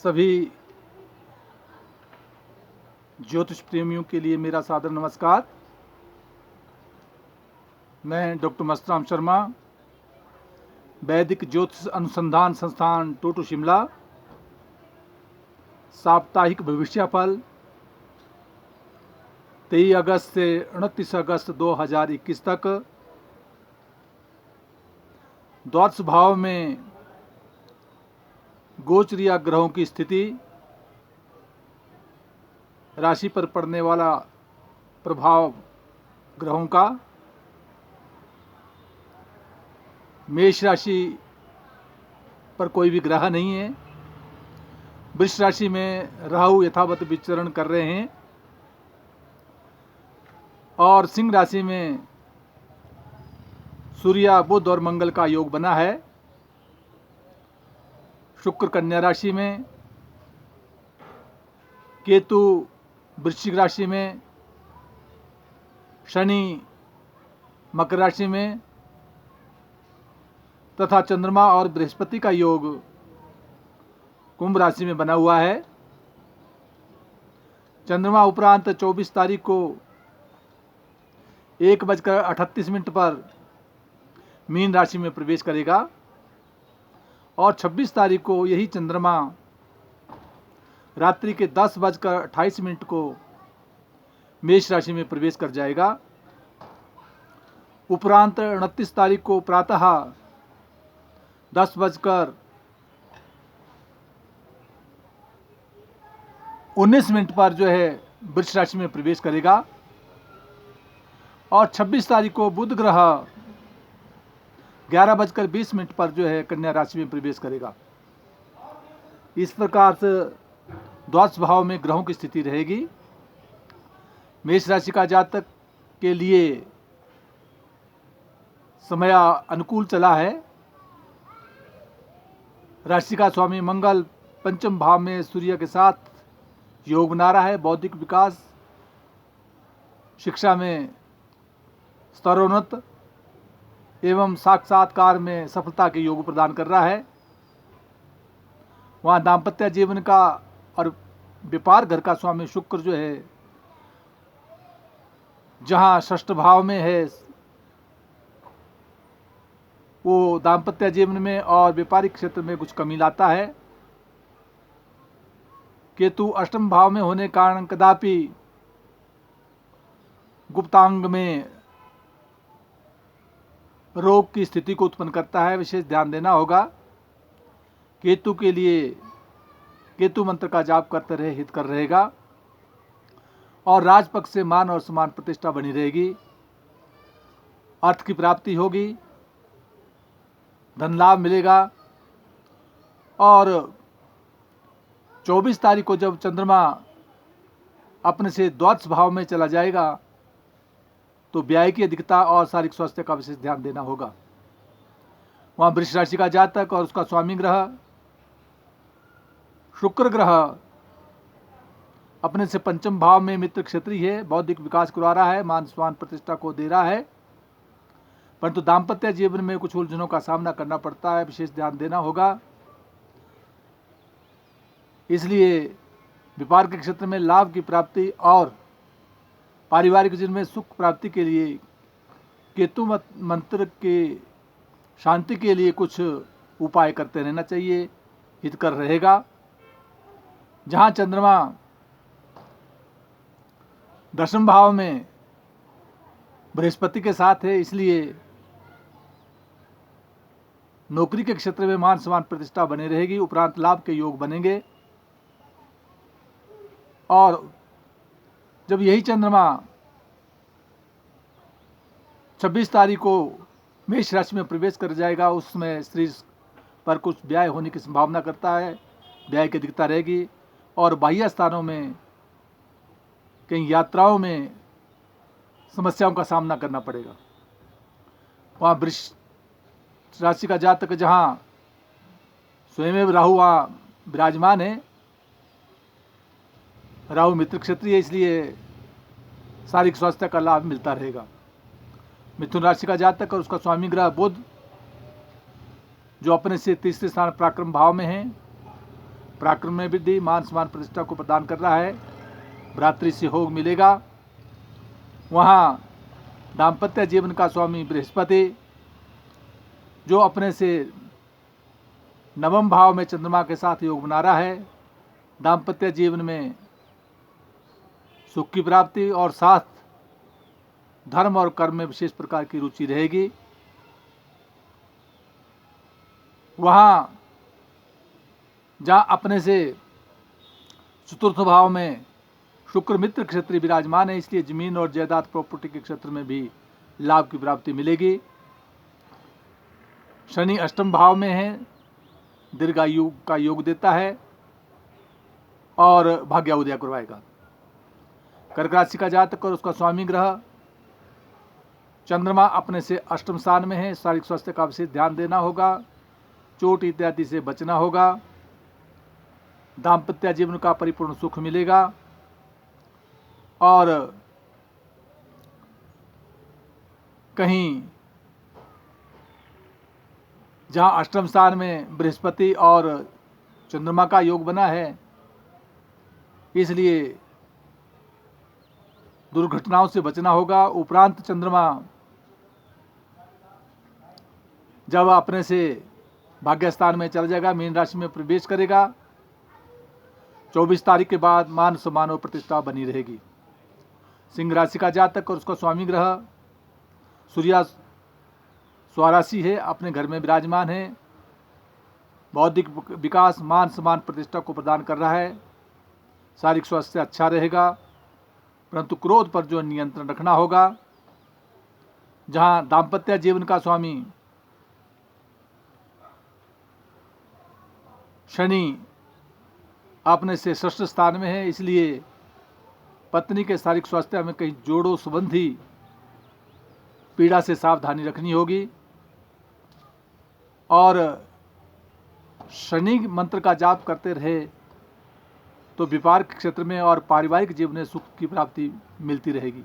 सभी ज्योतिष प्रेमियों के लिए मेरा सादर नमस्कार। मैं डॉक्टर मस्तराम शर्मा, वैदिक ज्योतिष अनुसंधान संस्थान टोटो शिमला, साप्ताहिक भविष्यफल 23 अगस्त से 29 अगस्त 2021 तक द्वादश भाव में गोचरीय ग्रहों की स्थिति, राशि पर पड़ने वाला प्रभाव ग्रहों का, मेष राशि पर कोई भी ग्रह नहीं है। वृष राशि में राहु यथावत विचरण कर रहे हैं और सिंह राशि में सूर्य, बुध और मंगल का योग बना है। शुक्र कन्या राशि में, केतु वृश्चिक राशि में, शनि मकर राशि में तथा चंद्रमा और बृहस्पति का योग कुंभ राशि में बना हुआ है। चंद्रमा उपरांत 24 तारीख को 1:38 पर मीन राशि में प्रवेश करेगा और 26 तारीख को यही चंद्रमा रात्रि के 10:28 को मेष राशि में प्रवेश कर जाएगा। उपरांत 29 तारीख को प्रातः 10:19 पर जो है वृष राशि में प्रवेश करेगा और 26 तारीख को बुध ग्रह 11:20 पर जो है कन्या राशि में प्रवेश करेगा। इस प्रकार से द्वादश भाव में ग्रहों की स्थिति रहेगी। मेष राशि का जातक के लिए समय अनुकूल चला है। राशि का स्वामी मंगल पंचम भाव में सूर्य के साथ योग बना रहा है। बौद्धिक विकास, शिक्षा में स्तरोन्नत एवं साक्षात्कार में सफलता के योग प्रदान कर रहा है। वहाँ दाम्पत्य जीवन का और व्यापार घर का स्वामी शुक्र जो है जहाँ षष्ठ भाव में है, वो दाम्पत्य जीवन में और व्यापारिक क्षेत्र में कुछ कमी लाता है। केतु अष्टम भाव में होने के कारण कदापि गुप्तांग में रोग की स्थिति को उत्पन्न करता है, विशेष ध्यान देना होगा। केतु के लिए केतु मंत्र का जाप करते रहे हितकर रहेगा और राजपक्ष से मान और समान प्रतिष्ठा बनी रहेगी। अर्थ की प्राप्ति होगी, धन लाभ मिलेगा और 24 तारीख को जब चंद्रमा अपने से द्वादश भाव में चला जाएगा तो व्यय की अधिकता और शारीरिक स्वास्थ्य का विशेष ध्यान देना होगा। वहाँ वृष राशि का जातक और उसका स्वामी ग्रह शुक्र ग्रह अपने से पंचम भाव में मित्र क्षेत्रीय है, बौद्धिक विकास करवा रहा है, मान सम्मान प्रतिष्ठा को दे रहा है, परंतु दाम्पत्य जीवन में कुछ उलझनों का सामना करना पड़ता है, विशेष ध्यान देना होगा। इसलिए व्यापार के क्षेत्र में लाभ की प्राप्ति और पारिवारिक जीवन में सुख प्राप्ति के लिए केतु मंत्र के शांति के लिए कुछ उपाय करते रहना चाहिए, हितकर रहेगा। जहाँ चंद्रमा दशम भाव में बृहस्पति के साथ है, इसलिए नौकरी के क्षेत्र में मान सम्मान प्रतिष्ठा बनी रहेगी, उपरांत लाभ के योग बनेंगे। और जब यही चंद्रमा 26 तारीख को मेष राशि में प्रवेश कर जाएगा, उसमें स्त्री पर कुछ व्यय होने की संभावना करता है, व्यय की अधिकता रहेगी और बाह्य स्थानों में कहीं यात्राओं में समस्याओं का सामना करना पड़ेगा। वहाँ वृष राशि का जातक जहाँ स्वयं राहु वहाँ विराजमान है, राहु मित्र क्षेत्रीय है, इसलिए शारीरिक स्वास्थ्य का लाभ मिलता रहेगा। मिथुन राशि का जातक और उसका स्वामी ग्रह बुध जो अपने से तीसरे स्थान पराक्रम भाव में है, पराक्रम में वृद्धि, मान सम्मान प्रतिष्ठा को प्रदान कर रहा है। भ्रातृ सहयोग मिलेगा। वहाँ दाम्पत्य जीवन का स्वामी बृहस्पति जो अपने से नवम भाव में चंद्रमा के साथ योग बना रहा है, दाम्पत्य जीवन में सुख की प्राप्ति और साथ धर्म और कर्म में विशेष प्रकार की रुचि रहेगी। वहाँ जहाँ अपने से चतुर्थ भाव में शुक्र मित्र क्षेत्र विराजमान है, इसलिए जमीन और जायदाद प्रॉपर्टी के क्षेत्र में भी लाभ की प्राप्ति मिलेगी। शनि अष्टम भाव में है, दीर्घायु का योग देता है और भाग्य उदय करवाएगा। कर्क राशि का जातक और उसका स्वामी ग्रह चंद्रमा अपने से अष्टम स्थान में है। शारीरिक स्वास्थ्य का विशेष ध्यान देना होगा, चोट इत्यादि से बचना होगा। दाम्पत्य जीवन का परिपूर्ण सुख मिलेगा और कहीं जहां अष्टम स्थान में बृहस्पति और चंद्रमा का योग बना है, इसलिए दुर्घटनाओं से बचना होगा। उपरांत चंद्रमा जब अपने से भाग्य स्थान में चला जाएगा, मीन राशि में प्रवेश करेगा, 24 तारीख के बाद मान सम्मान और प्रतिष्ठा बनी रहेगी। सिंह राशि का जातक और उसका स्वामी ग्रह सूर्य स्वराशि है, अपने घर में विराजमान है। बौद्धिक विकास, मान सम्मान प्रतिष्ठा को प्रदान कर रहा है। शारीरिक स्वास्थ्य अच्छा रहेगा, परंतु क्रोध पर जो नियंत्रण रखना होगा। जहां दाम्पत्य जीवन का स्वामी शनि अपने से षष्ठ स्थान में है, इसलिए पत्नी के शारीरिक स्वास्थ्य में कहीं जोड़ों संबंधी पीड़ा से सावधानी रखनी होगी। और शनि मंत्र का जाप करते रहे तो व्यापार के क्षेत्र में और पारिवारिक जीवन में सुख की प्राप्ति मिलती रहेगी।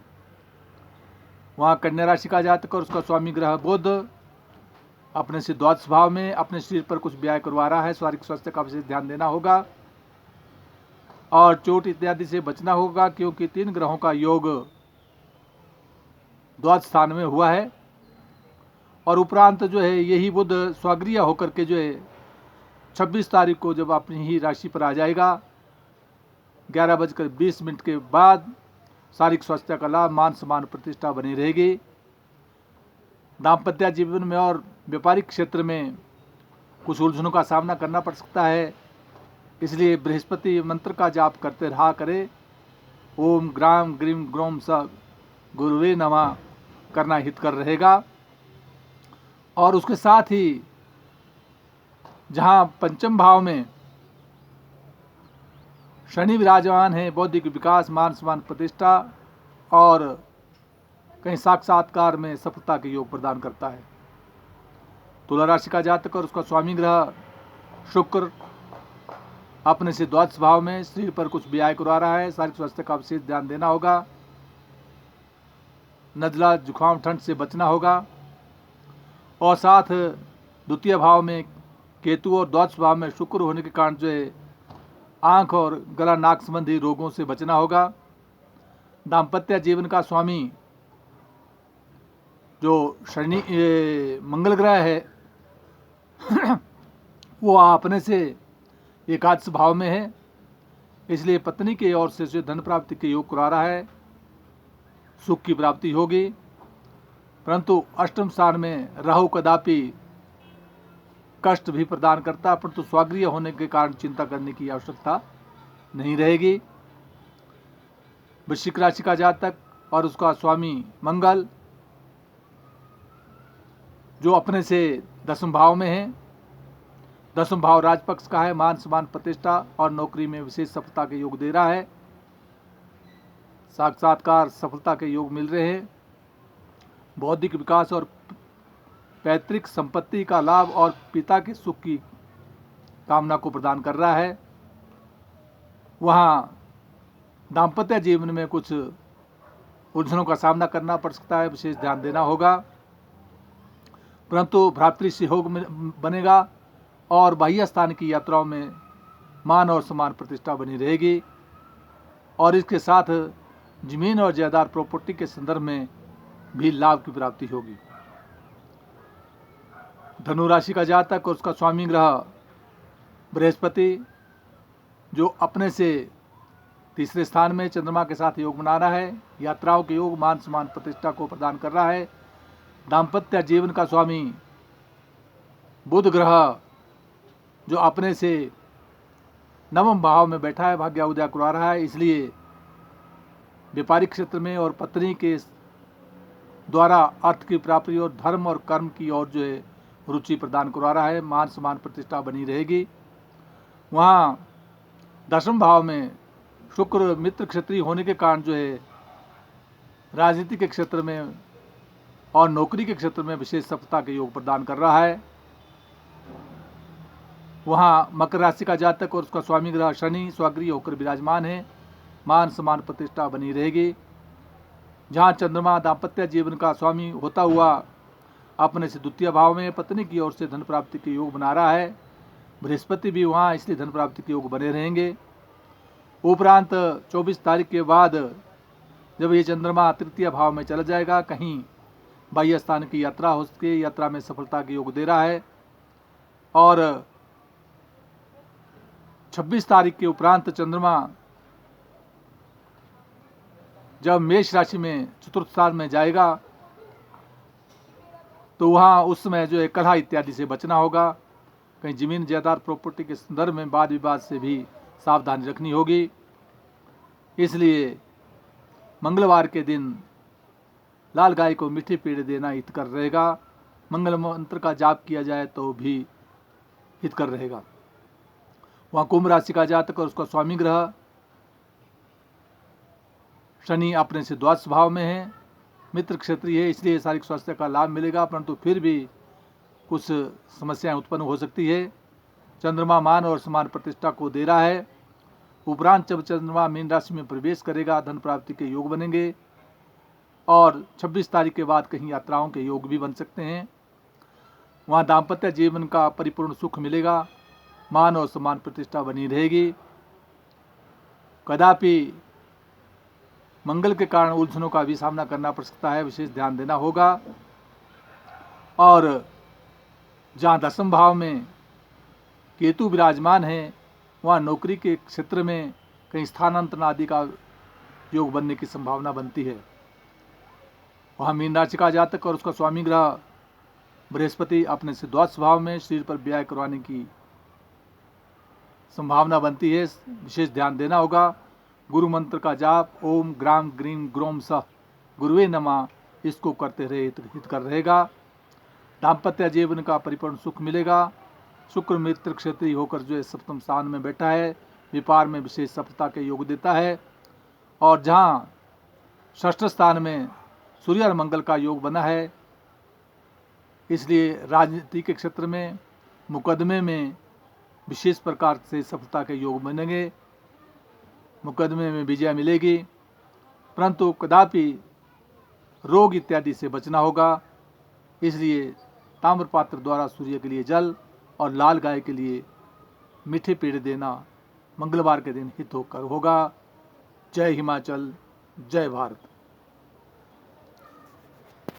वहाँ कन्या राशि का जातक और उसका स्वामी ग्रह बुध अपने से द्वादश भाव में अपने शरीर पर कुछ व्यय करवा रहा है। शारीरिक स्वास्थ्य का विशेष ध्यान देना होगा और चोट इत्यादि से बचना होगा, क्योंकि 3 ग्रहों का योग द्वादश स्थान में हुआ है। और उपरांत जो है यही बुध स्वगृह होकर के जो है 26 तारीख को जब अपनी ही राशि पर आ जाएगा, 11:20 के बाद शारीरिक स्वास्थ्य का लाभ, मान सम्मान प्रतिष्ठा बनी रहेगी। दाम्पत्य जीवन में और व्यापारिक क्षेत्र में कुछ उलझनों का सामना करना पड़ सकता है, इसलिए बृहस्पति मंत्र का जाप करते रहा करें। ओम ग्राम ग्रीम ग्रोम स गुरुवे नमः करना हितकर रहेगा। और उसके साथ ही जहां पंचम भाव में शनि विराजमान है, बौद्धिक विकास, मान सम्मान प्रतिष्ठा और कहीं साक्षात्कार में सफलता के योग प्रदान करता है। तुला राशि का जातक और उसका स्वामी ग्रह शुक्र अपने से द्वादश भाव में शरीर पर कुछ व्यय करवा रहा है। शारीरिक स्वास्थ्य का विशेष ध्यान देना होगा। नजला जुकाम ठंड से बचना होगा। और साथ द्वितीय भाव में केतु और द्वादश भाव में शुक्र होने के कारण जो है आंख और गला नाक संबंधी रोगों से बचना होगा। दाम्पत्य जीवन का स्वामी जो शनि मंगल ग्रह है वो अपने से एकादश भाव में है, इसलिए पत्नी की ओर से धन प्राप्ति के योग करा रहा है। सुख की प्राप्ति होगी, परंतु अष्टम स्थान में राहु कदापि कष्ट भी प्रदान करता, परंतु स्वगृह होने के कारण चिंता करने की आवश्यकता नहीं रहेगी। वृश्चिक राशि का जातक और उसका स्वामी मंगल जो अपने से दसम भाव में है, दसम भाव राजपक्ष का है, मान सम्मान प्रतिष्ठा और नौकरी में विशेष सफलता के योग दे रहा है। साक्षात्कार सफलता के योग मिल रहे हैं। बौद्धिक विकास और पैतृक संपत्ति का लाभ और पिता के सुख की कामना को प्रदान कर रहा है। वहाँ दाम्पत्य जीवन में कुछ उलझनों का सामना करना पड़ सकता है, विशेष ध्यान देना होगा, परंतु भ्रातृ सहयोग बनेगा और बाह्य स्थान की यात्राओं में मान और सम्मान प्रतिष्ठा बनी रहेगी और इसके साथ जमीन और जायदाद प्रॉपर्टी के संदर्भ में भी लाभ की प्राप्ति होगी। धनु राशि का जातक और उसका स्वामी ग्रह बृहस्पति जो अपने से तीसरे स्थान में चंद्रमा के साथ योग बना रहा है, यात्राओं के योग, मान सम्मान प्रतिष्ठा को प्रदान कर रहा है। दाम्पत्य जीवन का स्वामी बुध ग्रह जो अपने से नवम भाव में बैठा है, भाग्य उदय करवा रहा है, इसलिए व्यापारिक क्षेत्र में और पत्नी के द्वारा अर्थ की प्राप्ति और धर्म और कर्म की ओर जो है रुचि प्रदान करवा रहा है। मान सम्मान प्रतिष्ठा बनी रहेगी। वहाँ दशम भाव में शुक्र मित्र क्षेत्रीय होने के कारण जो है राजनीति के क्षेत्र में और नौकरी के क्षेत्र में विशेष सफलता के योग प्रदान कर रहा है। वहाँ मकर राशि का जातक और उसका स्वामी ग्रह शनि स्वगृह होकर विराजमान है। मान सम्मान प्रतिष्ठा बनी रहेगी। जहाँ चंद्रमा दाम्पत्य जीवन का स्वामी होता हुआ अपने से द्वितीय भाव में पत्नी की ओर से धन प्राप्ति के योग बना रहा है। बृहस्पति भी वहाँ, इसलिए धन प्राप्ति के योग बने रहेंगे। उपरांत 24 तारीख के बाद जब ये चंद्रमा तृतीय भाव में चला जाएगा, कहीं बाह्य स्थान की यात्रा हो सके, यात्रा में सफलता के योग दे रहा है। और 26 तारीख के उपरांत चंद्रमा जब मेष राशि में चतुर्थ स्थान में जाएगा तो वहाँ उस समय जो है कलह इत्यादि से बचना होगा। कहीं जमीन जायदाद प्रॉपर्टी के संदर्भ में वाद विवाद से भी सावधानी रखनी होगी। इसलिए मंगलवार के दिन लाल गाय को मीठी पेड़ देना हितकर रहेगा। मंगल मंत्र का जाप किया जाए तो भी हितकर रहेगा। वहाँ कुंभ राशि का जातक और उसका स्वामी ग्रह शनि अपने से द्वादश भाव में है, मित्र क्षेत्रीय है, इसलिए शारीरिक स्वास्थ्य का लाभ मिलेगा, परंतु फिर भी कुछ समस्याएं उत्पन्न हो सकती है। चंद्रमा मान और सम्मान प्रतिष्ठा को दे रहा है। उपरांत जब चंद्रमा मीन राशि में प्रवेश करेगा, धन प्राप्ति के योग बनेंगे और 26 तारीख के बाद कहीं यात्राओं के योग भी बन सकते हैं। वहाँ दाम्पत्य जीवन का परिपूर्ण सुख मिलेगा। मान और सम्मान प्रतिष्ठा बनी रहेगी। कदापि मंगल के कारण उलझनों का भी सामना करना पड़ सकता है, विशेष ध्यान देना होगा। और जहाँ दशम भाव में केतु विराजमान है, वहाँ नौकरी के क्षेत्र में कहीं स्थानांतरण आदि का योग बनने की संभावना बनती है। वहाँ मीन राशि का जातक और उसका स्वामी ग्रह बृहस्पति अपने से द्वादश भाव में शरीर पर व्यय करवाने की संभावना बनती है, विशेष ध्यान देना होगा। गुरु मंत्र का जाप ओम ग्राम ग्रीम ग्रोम सह गुरुवे नमः, इसको करते रहे हितकर रहेगा। दाम्पत्य जीवन का परिपूर्ण सुख मिलेगा। शुक्र मित्र क्षेत्रीय होकर जो है सप्तम स्थान में बैठा है, व्यापार में विशेष सफलता के योग देता है। और जहाँ षष्ठ स्थान में सूर्य और मंगल का योग बना है, इसलिए राजनीति के क्षेत्र में, मुकदमे में विशेष प्रकार से सफलता के योग बनेंगे। मुकदमे में विजय मिलेगी, परंतु कदापि रोग इत्यादि से बचना होगा। इसलिए ताम्रपात्र द्वारा सूर्य के लिए जल और लाल गाय के लिए मीठे पेड़ देना मंगलवार के दिन हित होकर होगा। जय हिमाचल, जय भारत।